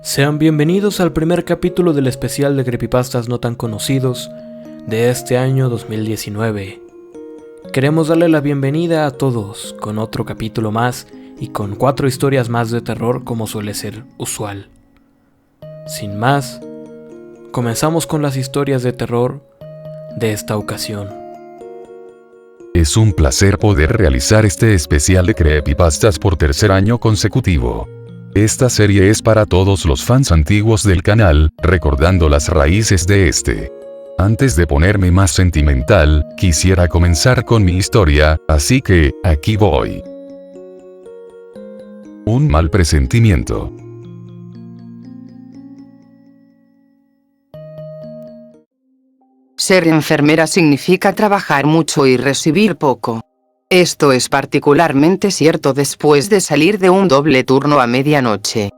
Sean bienvenidos al primer capítulo del especial de creepypastas no tan conocidos de este año 2019. Queremos darle la bienvenida a todos con otro capítulo más y con 4 historias más de terror como suele ser usual. Sin más, comenzamos con las historias de terror de esta ocasión. Es un placer poder realizar este especial de creepypastas por tercer año consecutivo. Esta serie es para todos los fans antiguos del canal, recordando las raíces de este. Antes de ponerme más sentimental, quisiera comenzar con mi historia, así que, aquí voy. Un mal presentimiento. Ser enfermera significa trabajar mucho y recibir poco. Esto es particularmente cierto después de salir de un doble turno a medianoche.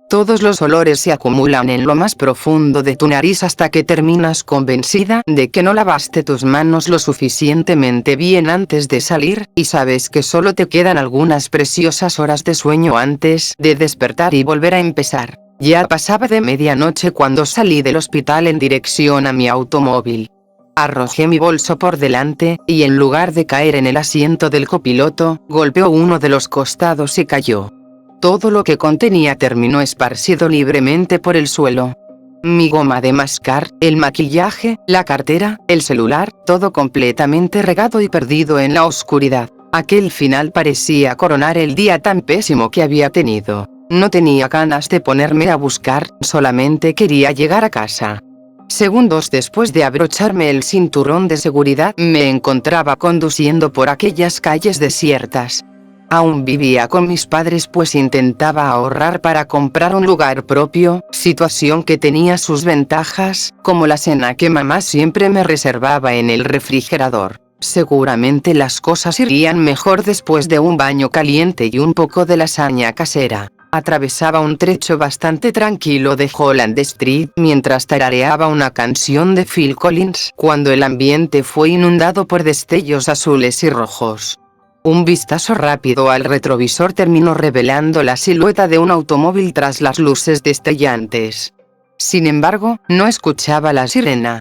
Todos los olores se acumulan en lo más profundo de tu nariz hasta que terminas convencida de que no lavaste tus manos lo suficientemente bien antes de salir, y sabes que solo te quedan algunas preciosas horas de sueño antes de despertar y volver a empezar. Ya pasaba de medianoche cuando salí del hospital en dirección a mi automóvil. Arrojé mi bolso por delante, y en lugar de caer en el asiento del copiloto, golpeó uno de los costados y cayó. Todo lo que contenía terminó esparcido libremente por el suelo. Mi goma de mascar, el maquillaje, la cartera, el celular, todo completamente regado y perdido en la oscuridad. Aquel final parecía coronar el día tan pésimo que había tenido. No tenía ganas de ponerme a buscar, solamente quería llegar a casa. Segundos después de abrocharme el cinturón de seguridad, me encontraba conduciendo por aquellas calles desiertas. Aún vivía con mis padres pues intentaba ahorrar para comprar un lugar propio, situación que tenía sus ventajas, como la cena que mamá siempre me reservaba en el refrigerador. Seguramente las cosas irían mejor después de un baño caliente y un poco de lasaña casera. Atravesaba un trecho bastante tranquilo de Holland Street mientras tarareaba una canción de Phil Collins, cuando el ambiente fue inundado por destellos azules y rojos. Un vistazo rápido al retrovisor terminó revelando la silueta de un automóvil tras las luces destellantes. Sin embargo, no escuchaba la sirena.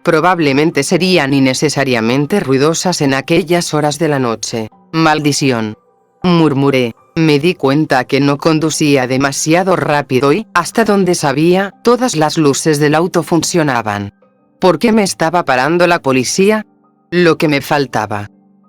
Probablemente serían innecesariamente ruidosas en aquellas horas de la noche. Maldición, murmuré. Me di cuenta que no conducía demasiado rápido y, hasta donde sabía, todas las luces del auto funcionaban. ¿Por qué me estaba parando la policía? Lo que me faltaba.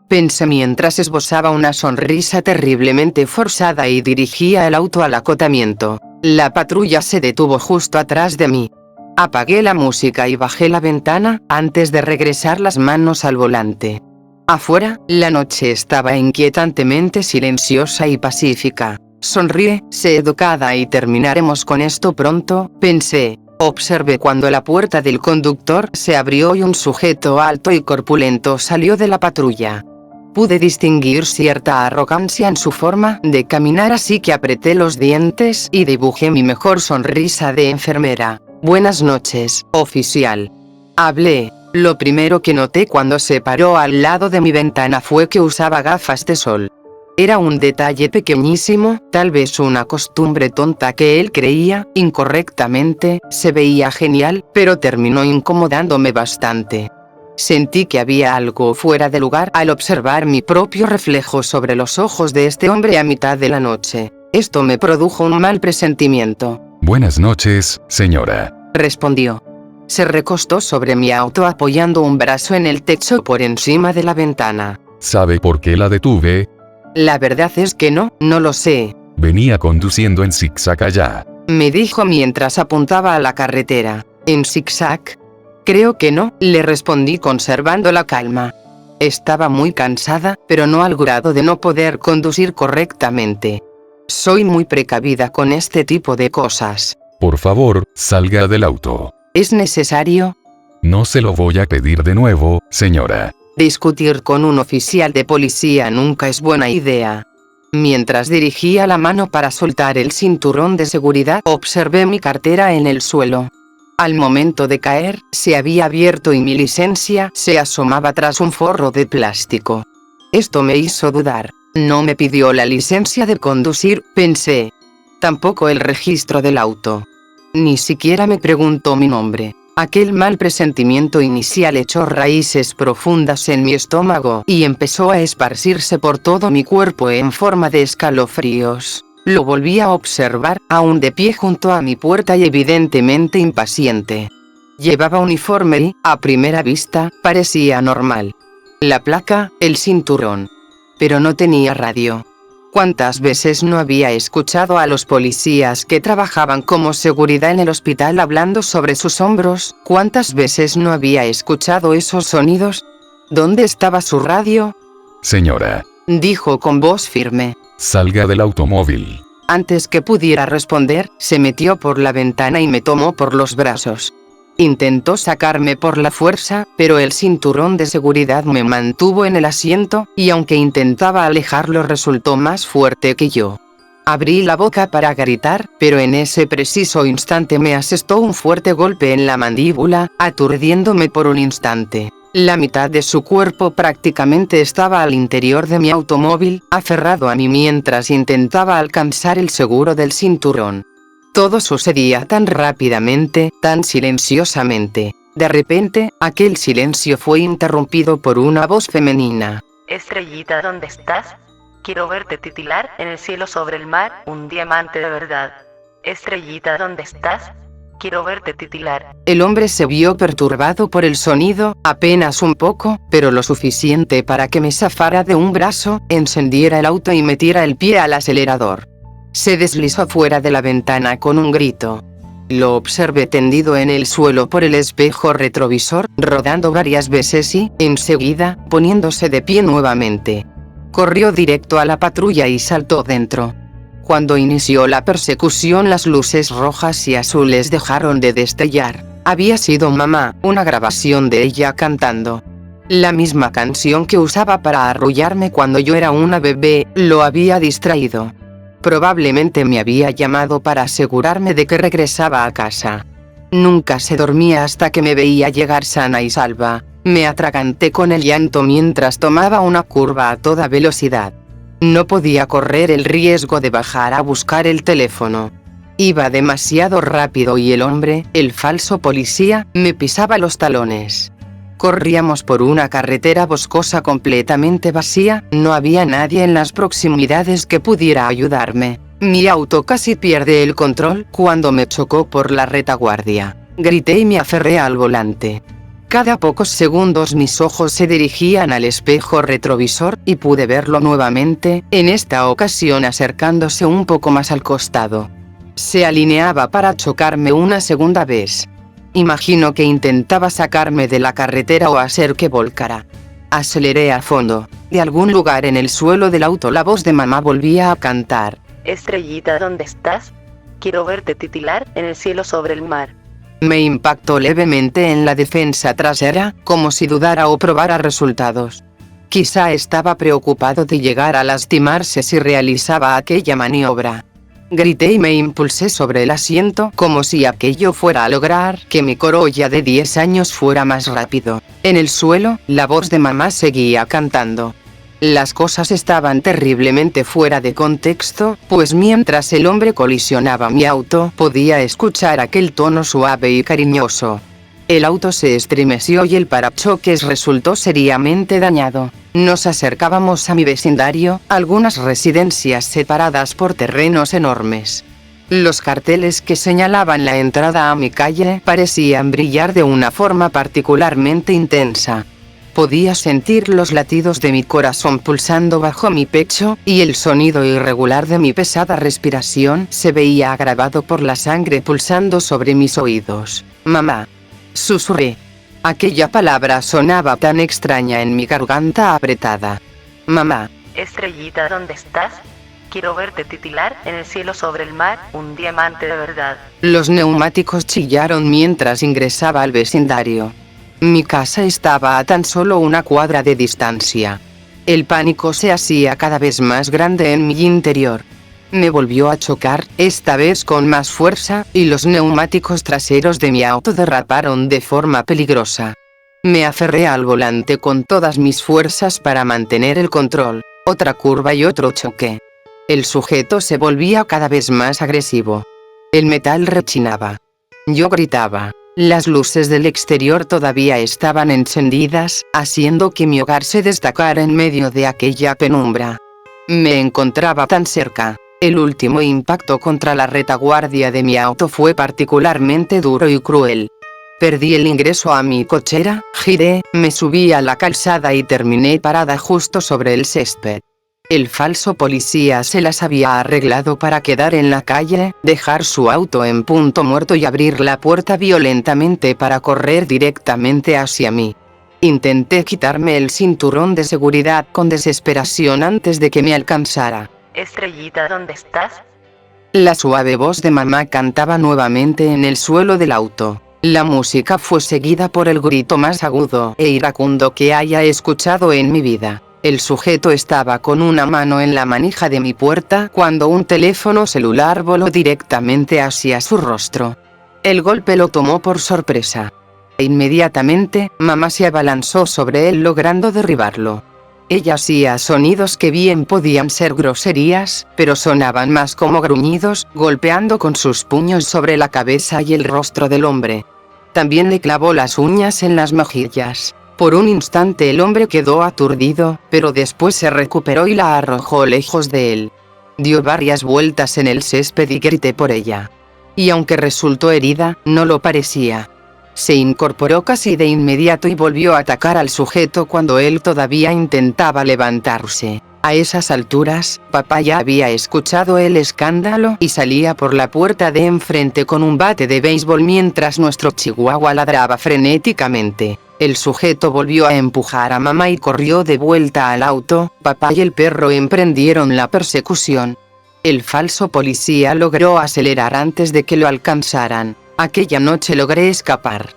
Pensé mientras esbozaba una sonrisa terriblemente forzada y dirigía el auto al acotamiento. La patrulla se detuvo justo atrás de mí. Apagué la música y bajé la ventana, antes de regresar las manos al volante. Afuera, la noche estaba inquietantemente silenciosa y pacífica. Sonríe, sé educada y terminaremos con esto pronto, pensé. Observé cuando la puerta del conductor se abrió y un sujeto alto y corpulento salió de la patrulla. Pude distinguir cierta arrogancia en su forma de caminar, así que apreté los dientes y dibujé mi mejor sonrisa de enfermera. Buenas noches, oficial. Hablé. Lo primero que noté cuando se paró al lado de mi ventana fue que usaba gafas de sol. Era un detalle pequeñísimo, tal vez una costumbre tonta que él creía, incorrectamente, se veía genial, pero terminó incomodándome bastante. Sentí que había algo fuera de lugar al observar mi propio reflejo sobre los ojos de este hombre a mitad de la noche. Esto me produjo un mal presentimiento. Buenas noches, señora. Respondió. Se recostó sobre mi auto apoyando un brazo en el techo por encima de la ventana. ¿Sabe por qué la detuve? La verdad es que no lo sé. Venía conduciendo en zigzag allá. Me dijo mientras apuntaba a la carretera. ¿En zigzag? Creo que no, le respondí conservando la calma. Estaba muy cansada, pero no al grado de no poder conducir correctamente. Soy muy precavida con este tipo de cosas. Por favor, salga del auto. ¿Es necesario? No se lo voy a pedir de nuevo, señora. Discutir con un oficial de policía nunca es buena idea. Mientras dirigía la mano para soltar el cinturón de seguridad, observé mi cartera en el suelo. Al momento de caer, se había abierto y mi licencia se asomaba tras un forro de plástico. Esto me hizo dudar. No me pidió la licencia de conducir, pensé. Tampoco el registro del auto. Ni siquiera me preguntó mi nombre. Aquel mal presentimiento inicial echó raíces profundas en mi estómago y empezó a esparcirse por todo mi cuerpo en forma de escalofríos. Lo volví a observar, aún de pie junto a mi puerta y evidentemente impaciente. Llevaba uniforme y, a primera vista, parecía normal. La placa, el cinturón. Pero no tenía radio. ¿Cuántas veces no había escuchado a los policías que trabajaban como seguridad en el hospital hablando sobre sus hombros? ¿Cuántas veces no había escuchado esos sonidos? ¿Dónde estaba su radio? Señora, Dijo con voz firme. salga del automóvil. Antes que pudiera responder, se metió por la ventana y me tomó por los brazos. Intentó sacarme por la fuerza, pero el cinturón de seguridad me mantuvo en el asiento, y aunque intentaba alejarlo resultó más fuerte que yo. Abrí la boca para gritar, pero en ese preciso instante me asestó un fuerte golpe en la mandíbula, aturdiéndome por un instante. La mitad de su cuerpo prácticamente estaba al interior de mi automóvil, aferrado a mí mientras intentaba alcanzar el seguro del cinturón. Todo sucedía tan rápidamente, tan silenciosamente. De repente, aquel silencio fue interrumpido por una voz femenina. Estrellita, ¿dónde estás? Quiero verte titilar en el cielo sobre el mar, un diamante de verdad. Estrellita, ¿dónde estás? Quiero verte titilar. El hombre se vio perturbado por el sonido, apenas un poco, pero lo suficiente para que me zafara de un brazo, encendiera el auto y metiera el pie al acelerador. Se deslizó fuera de la ventana con un grito. Lo observé tendido en el suelo por el espejo retrovisor, rodando varias veces y, enseguida, poniéndose de pie nuevamente. Corrió directo a la patrulla y saltó dentro. Cuando inició la persecución, las luces rojas y azules dejaron de destellar. Había sido mamá, una grabación de ella cantando. La misma canción que usaba para arrullarme cuando yo era una bebé, lo había distraído. Probablemente me había llamado para asegurarme de que regresaba a casa. Nunca se dormía hasta que me veía llegar sana y salva. Me atraganté con el llanto mientras tomaba una curva a toda velocidad. No podía correr el riesgo de bajar a buscar el teléfono. Iba demasiado rápido y el hombre, el falso policía, me pisaba los talones. Corríamos por una carretera boscosa completamente vacía, no había nadie en las proximidades que pudiera ayudarme. Mi auto casi pierde el control cuando me chocó por la retaguardia. Grité y me aferré al volante. Cada pocos segundos mis ojos se dirigían al espejo retrovisor y pude verlo nuevamente, en esta ocasión acercándose un poco más al costado. Se alineaba para chocarme una segunda vez. Imagino que intentaba sacarme de la carretera o hacer que volcara. Aceleré a fondo. De algún lugar en el suelo del auto la voz de mamá volvía a cantar. Estrellita, ¿dónde estás? Quiero verte titilar en el cielo sobre el mar. Me impactó levemente en la defensa trasera, como si dudara o probara resultados. Quizá estaba preocupado de llegar a lastimarse si realizaba aquella maniobra. Grité y me impulsé sobre el asiento como si aquello fuera a lograr que mi corolla de 10 años fuera más rápido. En el suelo, la voz de mamá seguía cantando. Las cosas estaban terriblemente fuera de contexto, pues mientras el hombre colisionaba mi auto, podía escuchar aquel tono suave y cariñoso. El auto se estremeció y el parachoques resultó seriamente dañado. Nos acercábamos a mi vecindario, algunas residencias separadas por terrenos enormes. Los carteles que señalaban la entrada a mi calle parecían brillar de una forma particularmente intensa. Podía sentir los latidos de mi corazón pulsando bajo mi pecho, y el sonido irregular de mi pesada respiración se veía agravado por la sangre pulsando sobre mis oídos. Mamá. Susurré. Aquella palabra sonaba tan extraña en mi garganta apretada. Mamá. Estrellita, ¿dónde estás? Quiero verte titilar en el cielo sobre el mar, un diamante de verdad. Los neumáticos chillaron mientras ingresaba al vecindario. Mi casa estaba a tan solo una cuadra de distancia. El pánico se hacía cada vez más grande en mi interior. Me volvió a chocar, esta vez con más fuerza, y los neumáticos traseros de mi auto derraparon de forma peligrosa. Me aferré al volante con todas mis fuerzas para mantener el control. Otra curva y otro choque. El sujeto se volvía cada vez más agresivo. El metal rechinaba. Yo gritaba. Las luces del exterior todavía estaban encendidas, haciendo que mi hogar se destacara en medio de aquella penumbra. Me encontraba tan cerca. El último impacto contra la retaguardia de mi auto fue particularmente duro y cruel. Perdí el ingreso a mi cochera, giré, me subí a la calzada y terminé parada justo sobre el césped. El falso policía se las había arreglado para quedar en la calle, dejar su auto en punto muerto y abrir la puerta violentamente para correr directamente hacia mí. Intenté quitarme el cinturón de seguridad con desesperación antes de que me alcanzara. Estrellita, ¿dónde estás? La suave voz de mamá cantaba nuevamente en el suelo del auto. La música fue seguida por el grito más agudo e iracundo que haya escuchado en mi vida. El sujeto estaba con una mano en la manija de mi puerta cuando un teléfono celular voló directamente hacia su rostro. El golpe lo tomó por sorpresa. Inmediatamente, mamá se abalanzó sobre él logrando derribarlo. Ella hacía sonidos que bien podían ser groserías, pero sonaban más como gruñidos, golpeando con sus puños sobre la cabeza y el rostro del hombre. También le clavó las uñas en las mejillas. Por un instante el hombre quedó aturdido, pero después se recuperó y la arrojó lejos de él. Dio varias vueltas en el césped y grité por ella. Y aunque resultó herida, no lo parecía. Se incorporó casi de inmediato y volvió a atacar al sujeto cuando él todavía intentaba levantarse. A esas alturas, papá ya había escuchado el escándalo y salía por la puerta de enfrente con un bate de béisbol mientras nuestro chihuahua ladraba frenéticamente. El sujeto volvió a empujar a mamá y corrió de vuelta al auto. Papá y el perro emprendieron la persecución. El falso policía logró acelerar antes de que lo alcanzaran. Aquella noche logré escapar.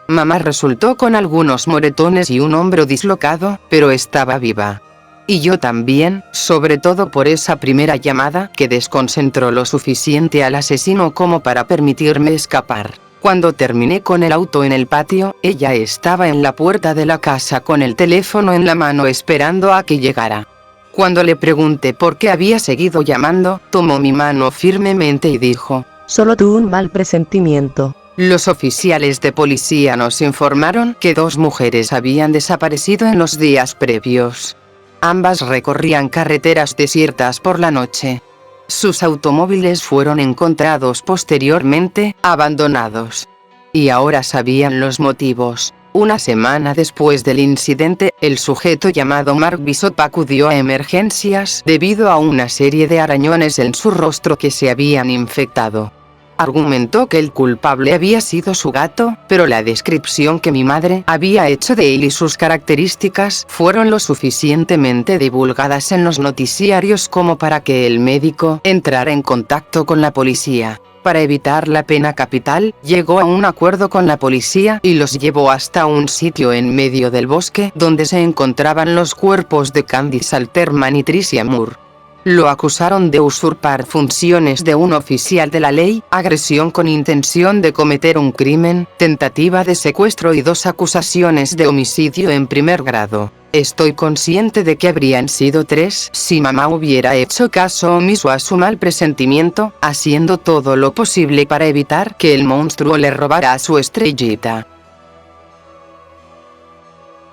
Mamá resultó con algunos moretones y un hombro dislocado, pero estaba viva. Y yo también, sobre todo por esa primera llamada que desconcentró lo suficiente al asesino como para permitirme escapar. Cuando terminé con el auto en el patio, ella estaba en la puerta de la casa con el teléfono en la mano esperando a que llegara. Cuando le pregunté por qué había seguido llamando, tomó mi mano firmemente y dijo: Solo tuve un mal presentimiento. Los oficiales de policía nos informaron que 2 mujeres habían desaparecido en los días previos. Ambas recorrían carreteras desiertas por la noche. Sus automóviles fueron encontrados posteriormente, abandonados. Y ahora sabían los motivos. Una semana después del incidente, el sujeto llamado Mark Bishop acudió a emergencias debido a una serie de arañones en su rostro que se habían infectado. Argumentó que el culpable había sido su gato, pero la descripción que mi madre había hecho de él y sus características fueron lo suficientemente divulgadas en los noticiarios como para que el médico entrara en contacto con la policía. Para evitar la pena capital, llegó a un acuerdo con la policía y los llevó hasta un sitio en medio del bosque donde se encontraban los cuerpos de Candice Alterman y Tricia Moore. Lo acusaron de usurpar funciones de un oficial de la ley, agresión con intención de cometer un crimen, tentativa de secuestro y 2 acusaciones de homicidio en primer grado. Estoy consciente de que habrían sido 3 si mamá hubiera hecho caso omiso a su mal presentimiento, haciendo todo lo posible para evitar que el monstruo le robara a su estrellita.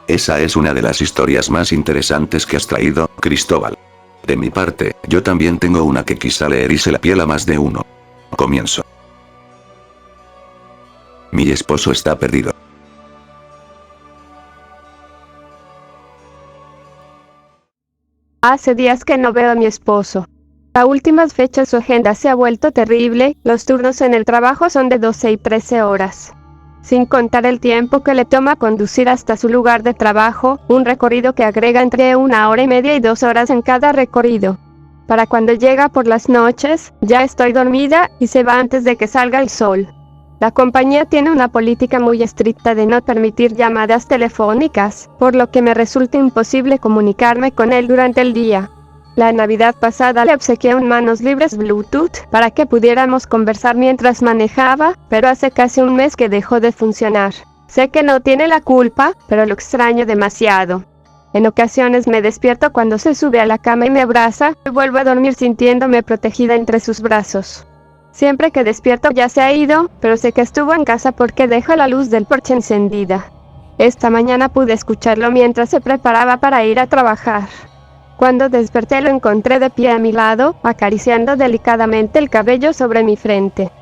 Esa es una de las historias más interesantes que has traído, Cristóbal. De mi parte, yo también tengo una que quizá le erice la piel a más de uno. Comienzo. Mi esposo está perdido. Hace días que no veo a mi esposo. A últimas fechas su agenda se ha vuelto terrible, los turnos en el trabajo son de 12 y 13 horas. Sin contar el tiempo que le toma conducir hasta su lugar de trabajo, un recorrido que agrega entre 1 hora y media y 2 horas en cada recorrido. Para cuando llega por las noches, ya estoy dormida y se va antes de que salga el sol. La compañía tiene una política muy estricta de no permitir llamadas telefónicas, por lo que me resulta imposible comunicarme con él durante el día. La Navidad pasada le obsequié un manos libres Bluetooth para que pudiéramos conversar mientras manejaba, pero hace casi un mes que dejó de funcionar. Sé que no tiene la culpa, pero lo extraño demasiado. En ocasiones me despierto cuando se sube a la cama y me abraza, y vuelvo a dormir sintiéndome protegida entre sus brazos. Siempre que despierto ya se ha ido, pero sé que estuvo en casa porque deja la luz del porche encendida. Esta mañana pude escucharlo mientras se preparaba para ir a trabajar. Cuando desperté lo encontré de pie a mi lado, acariciando delicadamente el cabello sobre mi frente.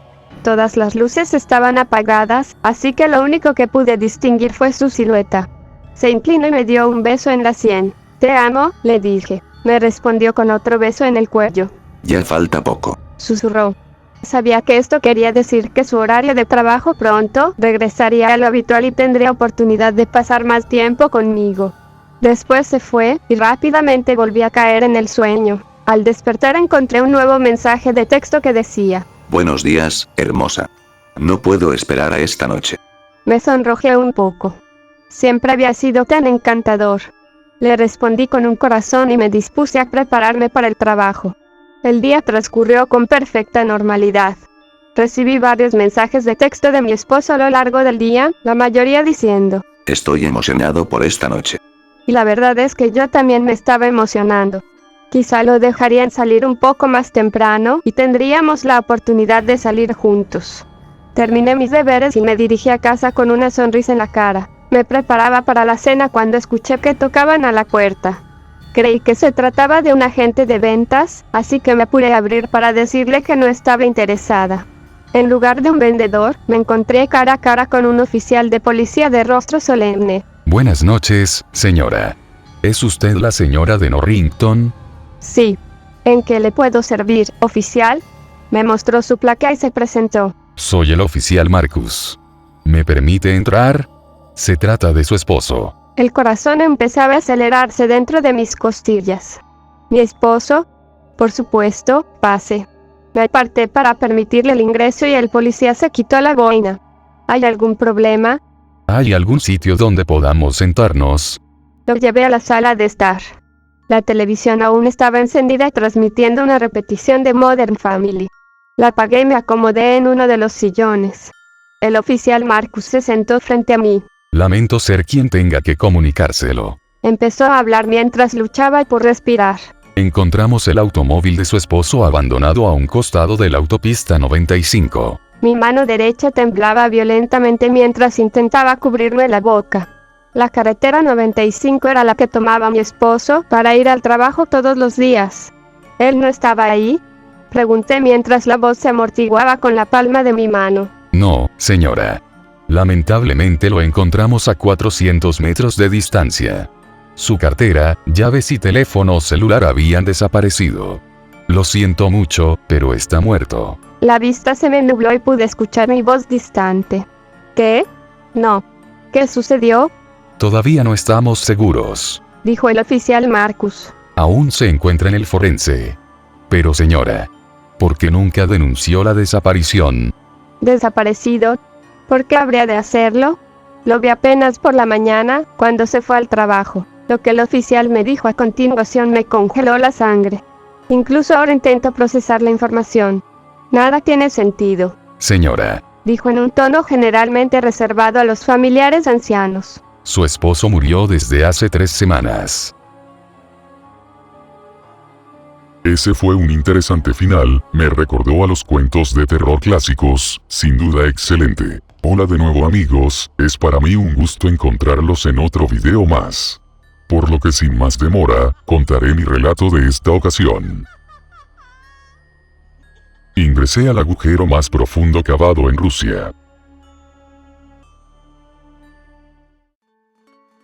Todas las luces estaban apagadas, así que lo único que pude distinguir fue su silueta. Se inclinó y me dio un beso en la sien. «Te amo», le dije. Me respondió con otro beso en el cuello. Ya falta poco. Susurró. Sabía que esto quería decir que su horario de trabajo pronto regresaría a lo habitual y tendría oportunidad de pasar más tiempo conmigo. Después se fue, y rápidamente volví a caer en el sueño. Al despertar encontré un nuevo mensaje de texto que decía: Buenos días, hermosa. No puedo esperar a esta noche. Me sonrojé un poco. Siempre había sido tan encantador. Le respondí con un corazón y me dispuse a prepararme para el trabajo. El día transcurrió con perfecta normalidad. Recibí varios mensajes de texto de mi esposo a lo largo del día, la mayoría diciendo: Estoy emocionado por esta noche. Y la verdad es que yo también me estaba emocionando. Quizá lo dejarían salir un poco más temprano y tendríamos la oportunidad de salir juntos. Terminé mis deberes y me dirigí a casa con una sonrisa en la cara. Me preparaba para la cena cuando escuché que tocaban a la puerta. Creí que se trataba de un agente de ventas, así que me apuré a abrir para decirle que no estaba interesada. En lugar de un vendedor, me encontré cara a cara con un oficial de policía de rostro solemne. Buenas noches, señora. ¿Es usted la señora de Norrington? Sí. ¿En qué le puedo servir, oficial? Me mostró su placa y se presentó. Soy el oficial Marcus. ¿Me permite entrar? Se trata de su esposo. El corazón empezaba a acelerarse dentro de mis costillas. ¿Mi esposo? Por supuesto, pase. Me aparté para permitirle el ingreso y el policía se quitó la boina. ¿Hay algún problema? ¿Hay algún sitio donde podamos sentarnos? Lo llevé a la sala de estar. La televisión aún estaba encendida transmitiendo una repetición de Modern Family. La apagué y me acomodé en uno de los sillones. El oficial Marcus se sentó frente a mí. Lamento ser quien tenga que comunicárselo. Empezó a hablar mientras luchaba por respirar. Encontramos el automóvil de su esposo abandonado a un costado de la autopista 95. Mi mano derecha temblaba violentamente mientras intentaba cubrirme la boca. La carretera 95 era la que tomaba mi esposo para ir al trabajo todos los días. ¿Él no estaba ahí?, pregunté mientras la voz se amortiguaba con la palma de mi mano. No, señora. Lamentablemente lo encontramos a 400 metros de distancia. Su cartera, llaves y teléfono celular habían desaparecido. Lo siento mucho, pero está muerto. La vista se me nubló y pude escuchar mi voz distante. ¿Qué? No. ¿Qué sucedió?, Todavía no estamos seguros. dijo el oficial Marcus. Aún se encuentra en el forense. Pero señora, ¿por qué nunca denunció la desaparición? ¿Desaparecido? ¿Por qué habría de hacerlo? Lo vi apenas por la mañana, cuando se fue al trabajo. Lo que el oficial me dijo a continuación me congeló la sangre. Incluso ahora intento procesar la información. Nada tiene sentido, Señora, dijo en un tono generalmente reservado a los familiares ancianos. su esposo murió desde hace 3 semanas. Ese fue un interesante final, me recordó a los cuentos de terror clásicos, sin duda excelente. Hola de nuevo amigos, es para mí un gusto encontrarlos en otro video más. Por lo que sin más demora, contaré mi relato de esta ocasión. Ingresé al agujero más profundo cavado en Rusia.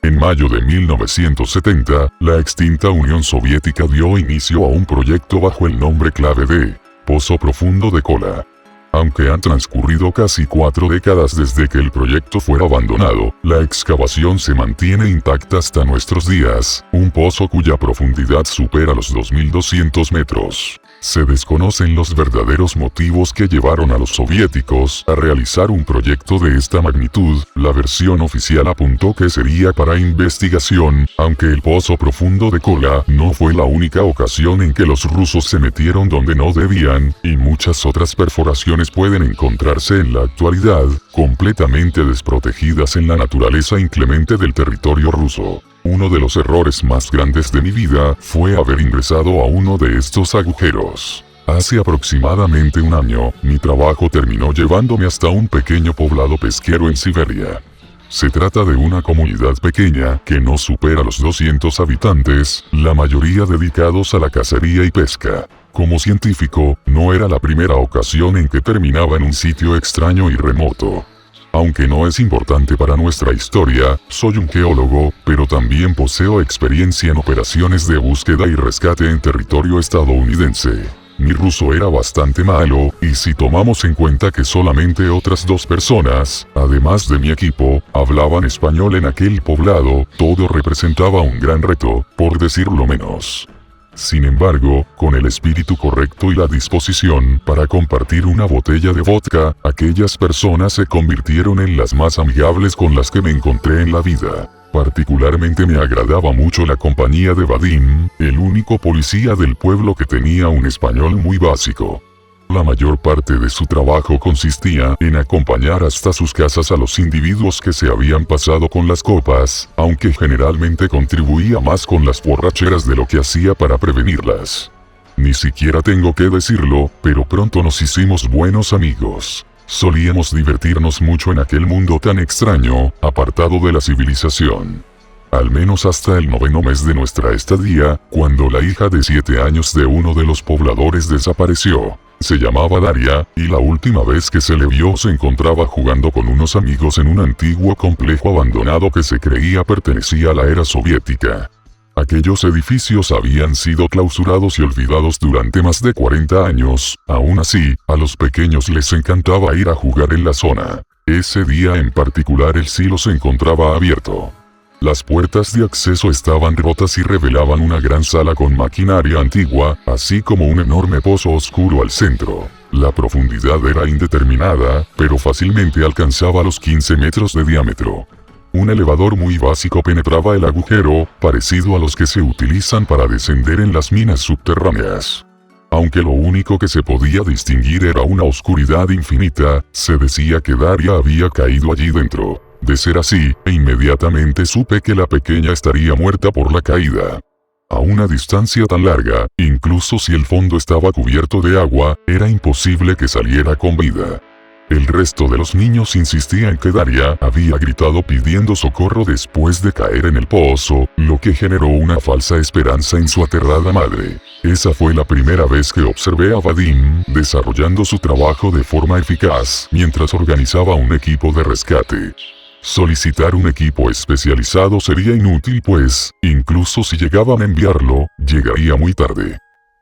En mayo de 1970, la extinta Unión Soviética dio inicio a un proyecto bajo el nombre clave de Pozo Profundo de Kola. Aunque han transcurrido casi 4 décadas desde que el proyecto fuera abandonado, la excavación se mantiene intacta hasta nuestros días, un pozo cuya profundidad supera los 2.200 metros. Se desconocen los verdaderos motivos que llevaron a los soviéticos a realizar un proyecto de esta magnitud. La versión oficial apuntó que sería para investigación, aunque el Pozo Profundo de Kola no fue la única ocasión en que los rusos se metieron donde no debían, y muchas otras perforaciones pueden encontrarse en la actualidad, completamente desprotegidas en la naturaleza inclemente del territorio ruso. Uno de los errores más grandes de mi vida fue haber ingresado a uno de estos agujeros. Hace aproximadamente un año, mi trabajo terminó llevándome hasta un pequeño poblado pesquero en Siberia. Se trata de una comunidad pequeña que no supera los 200 habitantes, la mayoría dedicados a la cacería y pesca. Como científico, no era la primera ocasión en que terminaba en un sitio extraño y remoto. Aunque no es importante para nuestra historia, soy un geólogo, pero también poseo experiencia en operaciones de búsqueda y rescate en territorio estadounidense. Mi ruso era bastante malo, y si tomamos en cuenta que solamente otras 2 personas, además de mi equipo, hablaban español en aquel poblado, todo representaba un gran reto, por decirlo menos. Sin embargo, con el espíritu correcto y la disposición para compartir una botella de vodka, aquellas personas se convirtieron en las más amigables con las que me encontré en la vida. Particularmente me agradaba mucho la compañía de Vadim, el único policía del pueblo que tenía un español muy básico. La mayor parte de su trabajo consistía en acompañar hasta sus casas a los individuos que se habían pasado con las copas, aunque generalmente contribuía más con las borracheras de lo que hacía para prevenirlas. Ni siquiera tengo que decirlo, pero pronto nos hicimos buenos amigos. Solíamos divertirnos mucho en aquel mundo tan extraño, apartado de la civilización. Al menos hasta el 9º mes de nuestra estadía, cuando la hija de 7 años de uno de los pobladores desapareció. Se llamaba Daria, y la última vez que se le vio se encontraba jugando con unos amigos en un antiguo complejo abandonado que se creía pertenecía a la era soviética. Aquellos edificios habían sido clausurados y olvidados durante más de 40 años, aún así, a los pequeños les encantaba ir a jugar en la zona. Ese día en particular el silo se encontraba abierto. Las puertas de acceso estaban rotas y revelaban una gran sala con maquinaria antigua, así como un enorme pozo oscuro al centro. La profundidad era indeterminada, pero fácilmente alcanzaba los 15 metros de diámetro. Un elevador muy básico penetraba el agujero, parecido a los que se utilizan para descender en las minas subterráneas. Aunque lo único que se podía distinguir era una oscuridad infinita, se decía que Daria había caído allí dentro. De ser así, inmediatamente supe que la pequeña estaría muerta por la caída. A una distancia tan larga, incluso si el fondo estaba cubierto de agua, era imposible que saliera con vida. El resto de los niños insistía en que Daria había gritado pidiendo socorro después de caer en el pozo, lo que generó una falsa esperanza en su aterrada madre. Esa fue la primera vez que observé a Vadim desarrollando su trabajo de forma eficaz mientras organizaba un equipo de rescate. Solicitar un equipo especializado sería inútil pues, incluso si llegaban a enviarlo, llegaría muy tarde.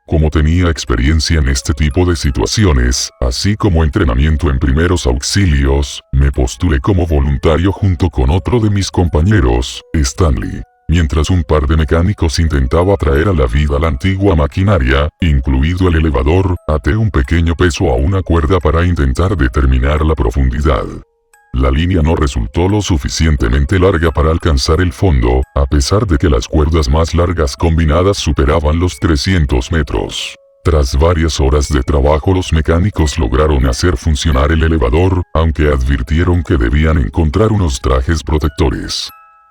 Como tenía experiencia en este tipo de situaciones, así como entrenamiento en primeros auxilios, me postulé como voluntario junto con otro de mis compañeros, Stanley. Mientras un par de mecánicos intentaba traer a la vida la antigua maquinaria, incluido el elevador, até un pequeño peso a una cuerda para intentar determinar la profundidad. La línea no resultó lo suficientemente larga para alcanzar el fondo, a pesar de que las cuerdas más largas combinadas superaban los 300 metros. Tras varias horas de trabajo los mecánicos lograron hacer funcionar el elevador, aunque advirtieron que debían encontrar unos trajes protectores.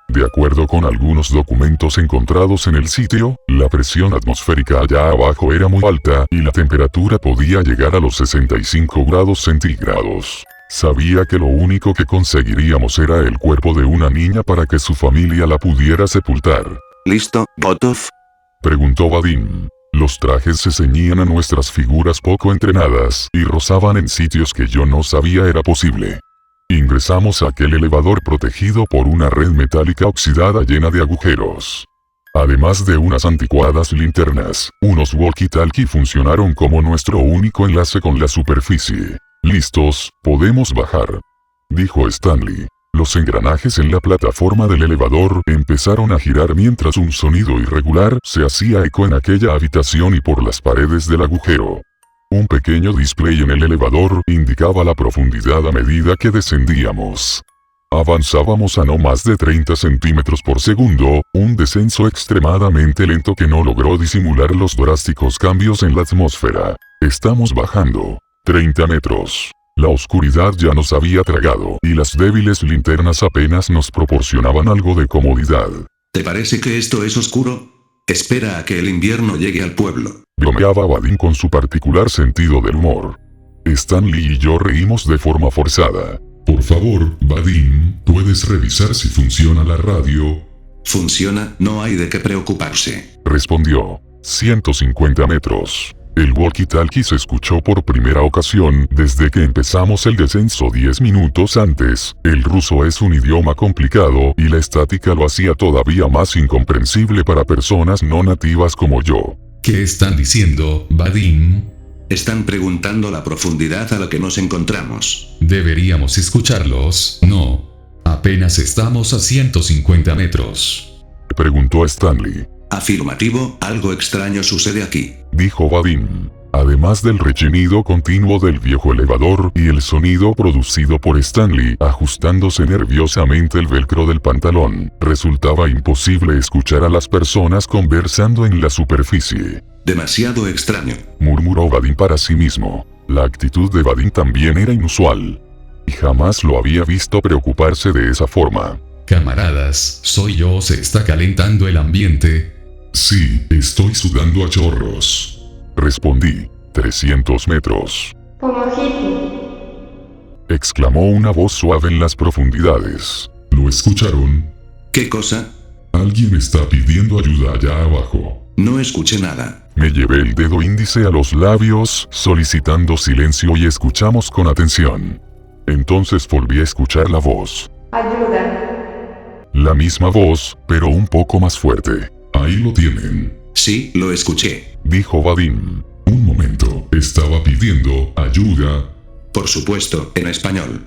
De acuerdo con algunos documentos encontrados en el sitio, la presión atmosférica allá abajo era muy alta y la temperatura podía llegar a los 65 grados centígrados. Sabía que lo único que conseguiríamos era el cuerpo de una niña para que su familia la pudiera sepultar. ¿Listo, Botov? Preguntó Vadim. Los trajes se ceñían a nuestras figuras poco entrenadas y rozaban en sitios que yo no sabía era posible. Ingresamos a aquel elevador protegido por una red metálica oxidada llena de agujeros. Además de unas anticuadas linternas, unos walkie-talkie funcionaron como nuestro único enlace con la superficie. «Listos, podemos bajar», dijo Stanley. Los engranajes en la plataforma del elevador empezaron a girar mientras un sonido irregular se hacía eco en aquella habitación y por las paredes del agujero. Un pequeño display en el elevador indicaba la profundidad a medida que descendíamos. Avanzábamos a no más de 30 centímetros por segundo, un descenso extremadamente lento que no logró disimular los drásticos cambios en la atmósfera. Estamos bajando. 30 metros. La oscuridad ya nos había tragado y las débiles linternas apenas nos proporcionaban algo de comodidad. ¿Te parece que esto es oscuro? Espera a que el invierno llegue al pueblo. bromeaba Vadim con su particular sentido del humor. Stanley y yo reímos de forma forzada. Por favor, Vadim, ¿puedes revisar si funciona la radio? Funciona, no hay de qué preocuparse. Respondió. 150 metros. El walkie-talkie se escuchó por primera ocasión desde que empezamos el descenso 10 minutos antes. El ruso es un idioma complicado y la estática lo hacía todavía más incomprensible para personas no nativas como yo. ¿Qué están diciendo, Vadim? Están preguntando la profundidad a la que nos encontramos. ¿Deberíamos escucharlos? No. Apenas estamos a 150 metros. Preguntó Stanley. Afirmativo, algo extraño sucede aquí. Dijo Vadim. Además del rechinido continuo del viejo elevador y el sonido producido por Stanley ajustándose nerviosamente el velcro del pantalón, resultaba imposible escuchar a las personas conversando en la superficie. Demasiado extraño, murmuró Vadim para sí mismo. La actitud de Vadim también era inusual. Y jamás lo había visto preocuparse de esa forma. Camaradas, soy yo, se está calentando el ambiente. Sí, estoy sudando a chorros. Respondí. 300 metros. Pomojiti. Exclamó una voz suave en las profundidades. ¿Lo escucharon? ¿Qué cosa? Alguien está pidiendo ayuda allá abajo. No escuché nada. Me llevé el dedo índice a los labios, solicitando silencio y escuchamos con atención. Entonces volví a escuchar la voz. Ayuda. La misma voz, pero un poco más fuerte. Ahí lo tienen. Sí, lo escuché. Dijo Vadim. Un momento, estaba pidiendo ayuda. Por supuesto, en español.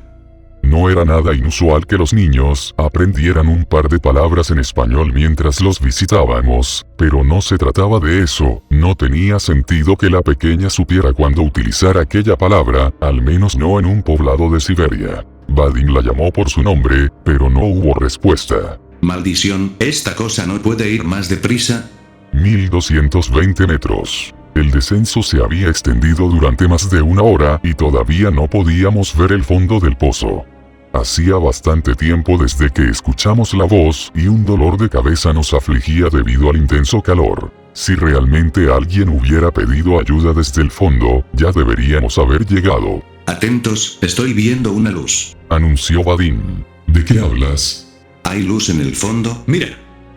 No era nada inusual que los niños aprendieran un par de palabras en español mientras los visitábamos, pero no se trataba de eso. No tenía sentido que la pequeña supiera cuándo utilizar aquella palabra, al menos no en un poblado de Siberia. Vadim la llamó por su nombre, pero no hubo respuesta. Maldición, ¿esta cosa no puede ir más deprisa? 1220 metros. El descenso se había extendido durante más de una hora y todavía no podíamos ver el fondo del pozo. Hacía bastante tiempo desde que escuchamos la voz y un dolor de cabeza nos afligía debido al intenso calor. Si realmente alguien hubiera pedido ayuda desde el fondo, ya deberíamos haber llegado. Atentos, estoy viendo una luz. Anunció Vadim. ¿De qué hablas? ¿Hay luz en el fondo? Mira.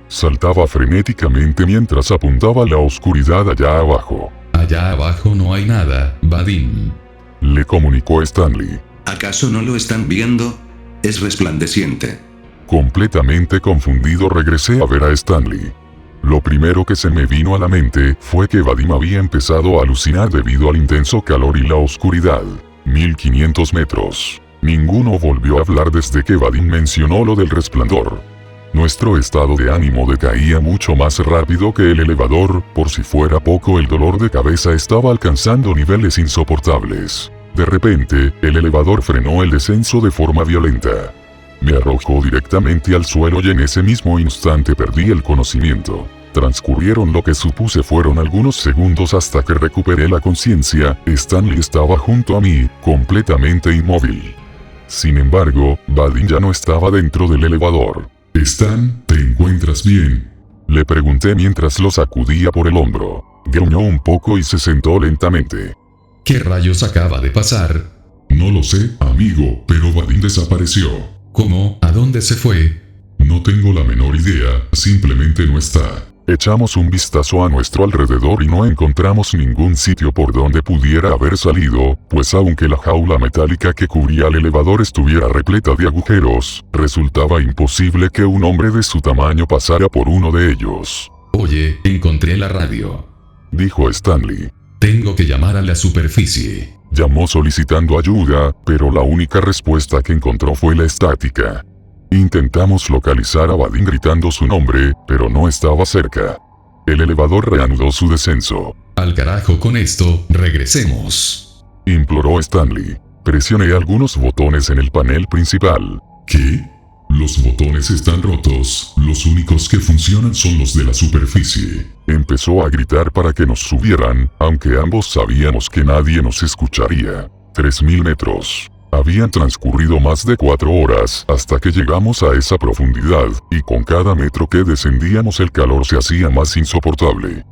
Saltaba frenéticamente mientras apuntaba a la oscuridad allá abajo. Allá abajo no hay nada, Vadim. Le comunicó Stanley. ¿Acaso no lo están viendo? Es resplandeciente. Completamente confundido regresé a ver a Stanley. Lo primero que se me vino a la mente fue que Vadim había empezado a alucinar debido al intenso calor y la oscuridad. 1500 metros. Ninguno volvió a hablar desde que Vadim mencionó lo del resplandor. Nuestro estado de ánimo decaía mucho más rápido que el elevador, por si fuera poco el dolor de cabeza estaba alcanzando niveles insoportables. De repente, el elevador frenó el descenso de forma violenta. Me arrojó directamente al suelo y en ese mismo instante perdí el conocimiento. Transcurrieron lo que supuse fueron algunos segundos hasta que recuperé la conciencia. Stanley estaba junto a mí, completamente inmóvil. Sin embargo, Vadim ya no estaba dentro del elevador. «Stan, ¿te encuentras bien?», le pregunté mientras lo sacudía por el hombro. Gruñó un poco y se sentó lentamente. ¿Qué rayos acaba de pasar? No lo sé, amigo, pero Vadim desapareció. ¿Cómo? ¿A dónde se fue? No tengo la menor idea, simplemente no está. Echamos un vistazo a nuestro alrededor y no encontramos ningún sitio por donde pudiera haber salido, pues aunque la jaula metálica que cubría el elevador estuviera repleta de agujeros, resultaba imposible que un hombre de su tamaño pasara por uno de ellos. Oye, encontré la radio, dijo Stanley. Tengo que llamar a la superficie. Llamó solicitando ayuda, pero la única respuesta que encontró fue la estática. Intentamos localizar a Vadim gritando su nombre, pero no estaba cerca. El elevador reanudó su descenso. Al carajo con esto, regresemos, imploró Stanley. Presioné algunos botones en el panel principal. ¿Qué? Los botones están rotos, los únicos que funcionan son los de la superficie. Empezó a gritar para que nos subieran, aunque ambos sabíamos que nadie nos escucharía. 3000 metros. Habían transcurrido más de 4 horas hasta que llegamos a esa profundidad, y con cada metro que descendíamos el calor se hacía más insoportable.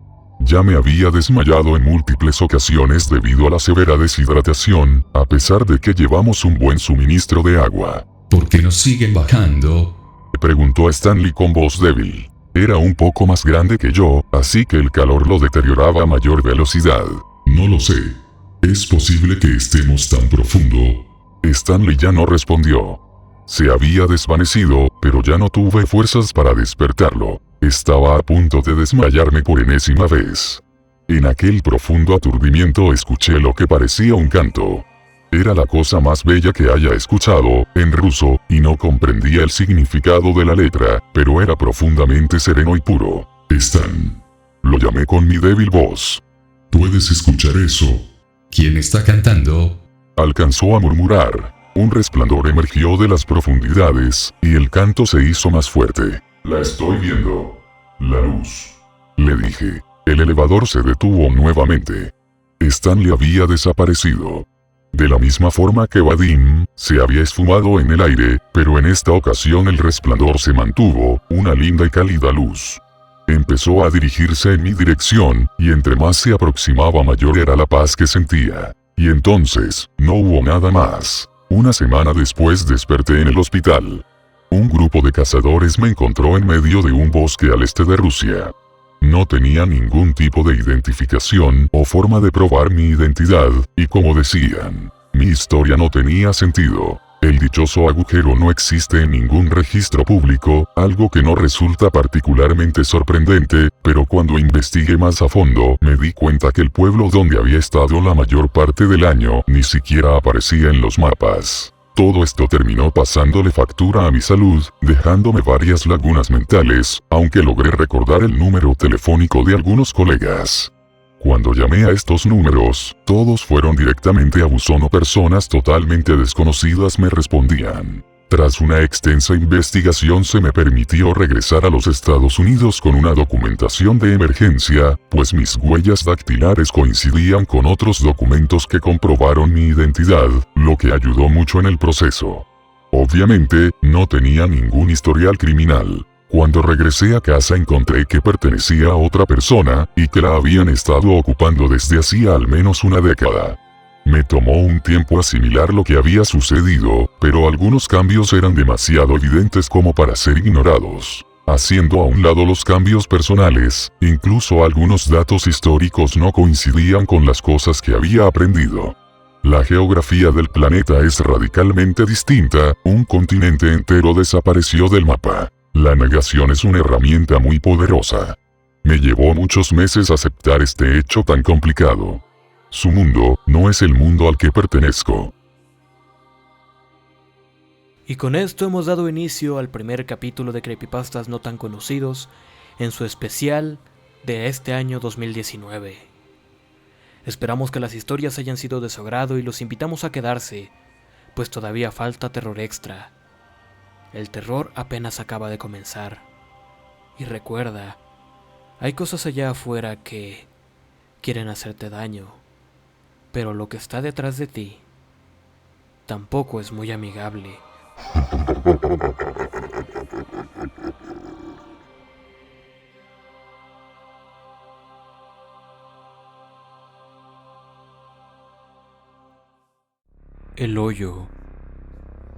Ya me había desmayado en múltiples ocasiones debido a la severa deshidratación, a pesar de que llevamos un buen suministro de agua. ¿Por qué nos siguen bajando? Preguntó Stanley con voz débil. Era un poco más grande que yo, así que el calor lo deterioraba a mayor velocidad. No lo sé. Es posible que estemos tan profundo. Stanley ya no respondió. Se había desvanecido, pero ya no tuve fuerzas para despertarlo. Estaba a punto de desmayarme por enésima vez. En aquel profundo aturdimiento escuché lo que parecía un canto. Era la cosa más bella que haya escuchado, en ruso, y no comprendía el significado de la letra, pero era profundamente sereno y puro. Stan. Lo llamé con mi débil voz. ¿Puedes escuchar eso? ¿Quién está cantando? Alcanzó a murmurar. Un resplandor emergió de las profundidades, y el canto se hizo más fuerte. La estoy viendo. La luz. Le dije. El elevador se detuvo nuevamente. Stanley había desaparecido. De la misma forma que Vadim, se había esfumado en el aire, pero en esta ocasión el resplandor se mantuvo, una linda y cálida luz. Empezó a dirigirse en mi dirección, y entre más se aproximaba mayor era la paz que sentía. Y entonces, no hubo nada más. Una semana después desperté en el hospital. Un grupo de cazadores me encontró en medio de un bosque al este de Rusia. No tenía ningún tipo de identificación o forma de probar mi identidad, y como decían, mi historia no tenía sentido. El dichoso agujero no existe en ningún registro público, algo que no resulta particularmente sorprendente, pero cuando investigué más a fondo, me di cuenta que el pueblo donde había estado la mayor parte del año ni siquiera aparecía en los mapas. Todo esto terminó pasándole factura a mi salud, dejándome varias lagunas mentales, aunque logré recordar el número telefónico de algunos colegas. Cuando llamé a estos números, todos fueron directamente a buzón o personas totalmente desconocidas me respondían. Tras una extensa investigación se me permitió regresar a los Estados Unidos con una documentación de emergencia, pues mis huellas dactilares coincidían con otros documentos que comprobaron mi identidad, lo que ayudó mucho en el proceso. Obviamente, no tenía ningún historial criminal. Cuando regresé a casa encontré que pertenecía a otra persona, y que la habían estado ocupando desde hacía al menos una década. Me tomó un tiempo asimilar lo que había sucedido, pero algunos cambios eran demasiado evidentes como para ser ignorados. Haciendo a un lado los cambios personales, incluso algunos datos históricos no coincidían con las cosas que había aprendido. La geografía del planeta es radicalmente distinta, un continente entero desapareció del mapa. La negación es una herramienta muy poderosa. Me llevó muchos meses aceptar este hecho tan complicado. Su mundo no es el mundo al que pertenezco. Y con esto hemos dado inicio al primer capítulo de Creepypastas no tan conocidos, en su especial de este año 2019. Esperamos que las historias hayan sido de su agrado y los invitamos a quedarse, pues todavía falta terror extra. El terror apenas acaba de comenzar. Y recuerda, hay cosas allá afuera que quieren hacerte daño, pero lo que está detrás de ti tampoco es muy amigable. El hoyo.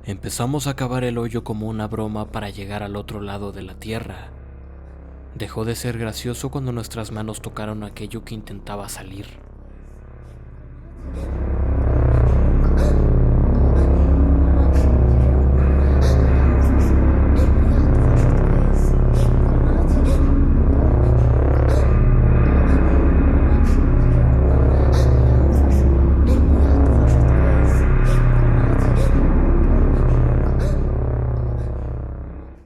Empezamos a cavar el hoyo como una broma para llegar al otro lado de la tierra. Dejó de ser gracioso cuando nuestras manos tocaron aquello que intentaba salir.